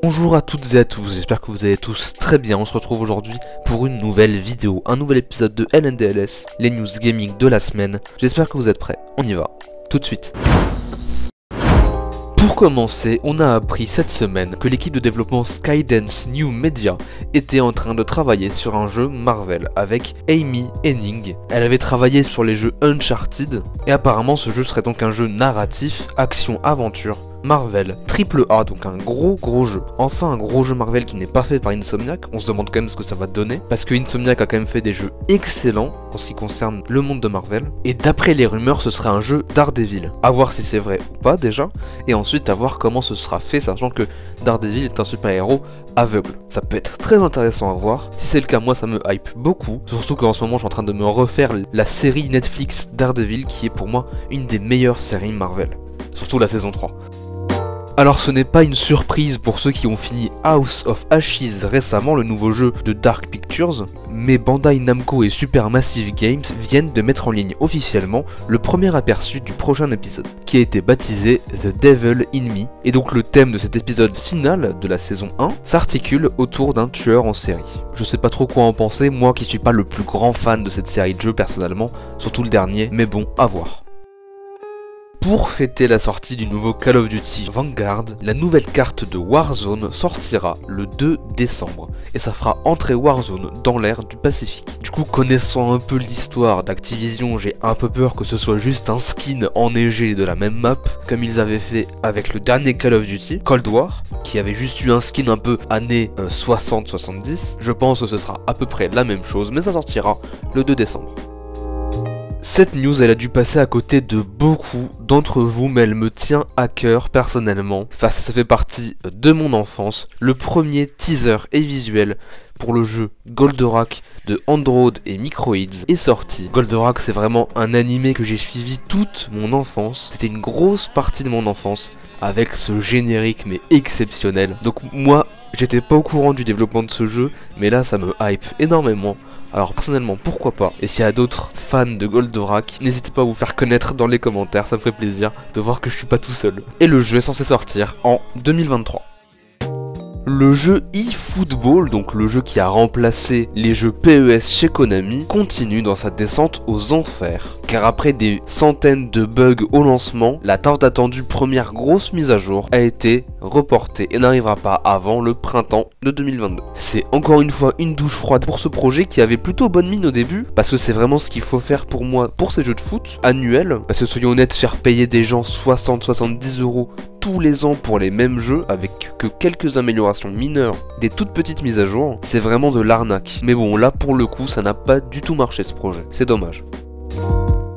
Bonjour à toutes et à tous, j'espère que vous allez tous très bien. On se retrouve aujourd'hui pour une nouvelle vidéo, un nouvel épisode de LNDLS, les news gaming de la semaine. J'espère que vous êtes prêts, on y va, tout de suite. Pour commencer, on a appris cette semaine que l'équipe de développement Skydance New Media était en train de travailler sur un jeu Marvel avec Amy Hennig. Elle avait travaillé sur les jeux Uncharted et apparemment ce jeu serait donc un jeu narratif, action-aventure, Marvel, AAA, donc un gros jeu. Enfin un gros jeu Marvel qui n'est pas fait par Insomniac, on se demande quand même ce que ça va donner, parce que Insomniac a quand même fait des jeux excellents en ce qui concerne le monde de Marvel, et d'après les rumeurs ce serait un jeu Daredevil. À voir si c'est vrai ou pas déjà, et ensuite à voir comment ce sera fait, sachant que Daredevil est un super héros aveugle. Ça peut être très intéressant à voir, si c'est le cas moi ça me hype beaucoup, surtout qu'en ce moment je suis en train de me refaire la série Netflix Daredevil qui est pour moi une des meilleures séries Marvel, surtout la saison 3. Alors ce n'est pas une surprise pour ceux qui ont fini House of Ashes récemment, le nouveau jeu de Dark Pictures, mais Bandai Namco et Supermassive Games viennent de mettre en ligne officiellement le premier aperçu du prochain épisode, qui a été baptisé The Devil in Me, et donc le thème de cet épisode final de la saison 1 s'articule autour d'un tueur en série. Je sais pas trop quoi en penser, moi qui suis pas le plus grand fan de cette série de jeux personnellement, surtout le dernier, mais bon, à voir. Pour fêter la sortie du nouveau Call of Duty Vanguard, la nouvelle carte de Warzone sortira le 2 décembre et ça fera entrer Warzone dans l'ère du Pacifique. Du coup, connaissant un peu l'histoire d'Activision, j'ai un peu peur que ce soit juste un skin enneigé de la même map comme ils avaient fait avec le dernier Call of Duty, Cold War, qui avait juste eu un skin un peu années 60-70. Je pense que ce sera à peu près la même chose, mais ça sortira le 2 décembre. Cette news elle a dû passer à côté de beaucoup d'entre vous, mais elle me tient à cœur personnellement, parce que ça fait partie de mon enfance, le premier teaser et visuel pour le jeu Goldorak de Android et Microids est sorti. Goldorak c'est vraiment un animé que j'ai suivi toute mon enfance, c'était une grosse partie de mon enfance, avec ce générique mais exceptionnel. Donc moi j'étais pas au courant du développement de ce jeu, mais là ça me hype énormément. Alors personnellement pourquoi pas, et s'il y a d'autres fans de Goldorak, n'hésitez pas à vous faire connaître dans les commentaires, ça me ferait plaisir de voir que je suis pas tout seul. Et le jeu est censé sortir en 2023. Le jeu eFootball, donc le jeu qui a remplacé les jeux PES chez Konami, continue dans sa descente aux enfers. Car après des centaines de bugs au lancement, la tant attendue première grosse mise à jour a été reportée et n'arrivera pas avant le printemps de 2022. C'est encore une fois une douche froide pour ce projet qui avait plutôt bonne mine au début, parce que c'est vraiment ce qu'il faut faire pour moi pour ces jeux de foot annuels, parce que soyons honnêtes, faire payer des gens 60-70 € tous les ans pour les mêmes jeux avec que quelques améliorations mineures, des toutes petites mises à jour, c'est vraiment de l'arnaque. Mais bon, là pour le coup ça n'a pas du tout marché ce projet, c'est dommage.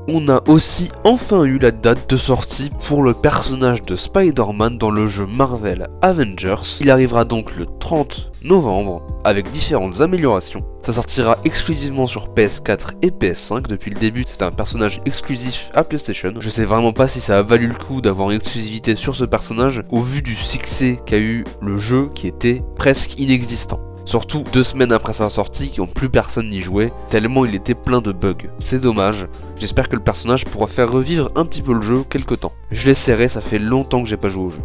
On a aussi enfin eu la date de sortie pour le personnage de Spider-Man dans le jeu Marvel Avengers. Il arrivera donc le 30 novembre avec différentes améliorations. Ça sortira exclusivement sur PS4 et PS5. Depuis le début, c'est un personnage exclusif à PlayStation. Je sais vraiment pas si ça a valu le coup d'avoir une exclusivité sur ce personnage au vu du succès qu'a eu le jeu qui était presque inexistant. Surtout 2 semaines après sa sortie, qui n'ont plus personne n'y jouait, tellement il était plein de bugs. C'est dommage, j'espère que le personnage pourra faire revivre un petit peu le jeu quelque temps. Je l'essaierai, ça fait longtemps que j'ai pas joué au jeu.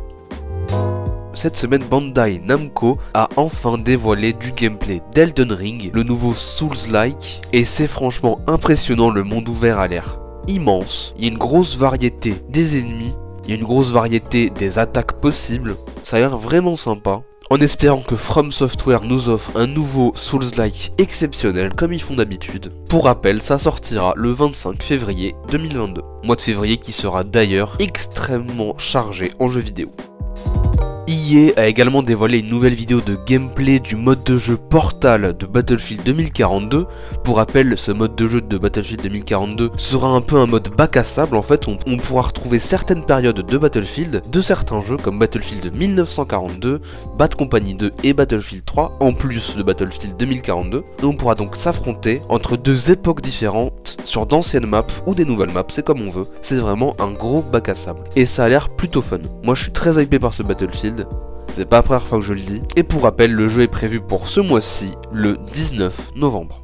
Cette semaine, Bandai Namco a enfin dévoilé du gameplay d'Elden Ring, le nouveau Souls-like, et c'est franchement impressionnant, le monde ouvert a l'air immense. Il y a une grosse variété des ennemis, il y a une grosse variété des attaques possibles, ça a l'air vraiment sympa. En espérant que From Software nous offre un nouveau Souls-like exceptionnel comme ils font d'habitude. Pour rappel, ça sortira le 25 février 2022. Mois de février qui sera d'ailleurs extrêmement chargé en jeux vidéo. EA a également dévoilé une nouvelle vidéo de gameplay du mode de jeu Portal de Battlefield 2042. Pour rappel, ce mode de jeu de Battlefield 2042 sera un peu un mode bac à sable. En fait, on pourra retrouver certaines périodes de Battlefield, de certains jeux comme Battlefield 1942, Bad Company 2 et Battlefield 3, en plus de Battlefield 2042. Et on pourra donc s'affronter entre deux époques différentes sur d'anciennes maps ou des nouvelles maps, c'est comme on veut. C'est vraiment un gros bac à sable. Et ça a l'air plutôt fun. Moi je suis très hypé par ce Battlefield. C'est pas la première fois que je le dis. Et pour rappel, le jeu est prévu pour ce mois-ci, le 19 novembre.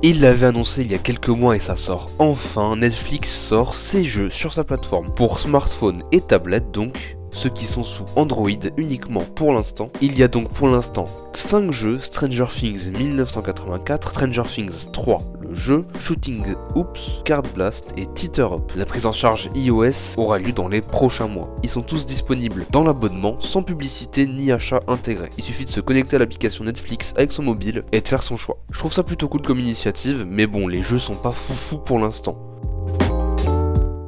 Il l'avait annoncé il y a quelques mois et ça sort enfin. Netflix sort ses jeux sur sa plateforme pour smartphone et tablette donc. ceux qui sont sous Android uniquement pour l'instant. Il y a donc pour l'instant 5 jeux: Stranger Things 1984, Stranger Things 3, le jeu, Shooting Oops, Card Blast et Teeter Up. La prise en charge iOS aura lieu dans les prochains mois. Ils sont tous disponibles dans l'abonnement, sans publicité ni achat intégré. Il suffit de se connecter à l'application Netflix avec son mobile et de faire son choix. Je trouve ça plutôt cool comme initiative, mais bon, les jeux sont pas foufou pour l'instant.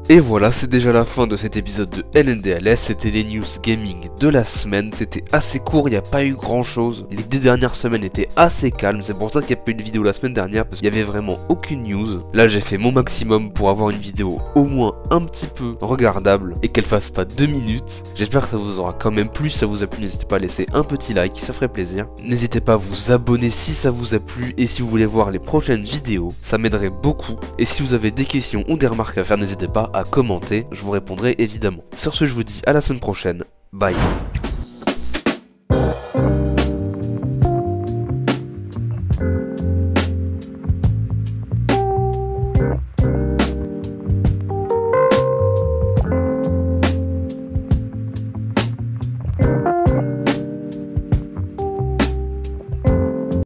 Et voilà, c'est déjà la fin de cet épisode de LNDLS, c'était les news gaming de la semaine, c'était assez court, il n'y a pas eu grand chose, les 2 dernières semaines étaient assez calmes, c'est pour ça qu'il n'y a pas eu de vidéo la semaine dernière, parce qu'il n'y avait vraiment aucune news. Là j'ai fait mon maximum pour avoir une vidéo au moins un petit peu regardable, et qu'elle fasse pas 2 minutes, j'espère que ça vous aura quand même plu. Si ça vous a plu, n'hésitez pas à laisser un petit like, ça ferait plaisir. N'hésitez pas à vous abonner si ça vous a plu, et si vous voulez voir les prochaines vidéos, ça m'aiderait beaucoup, et si vous avez des questions ou des remarques à faire, n'hésitez pas à commenter, je vous répondrai évidemment. Sur ce, je vous dis à la semaine prochaine, bye.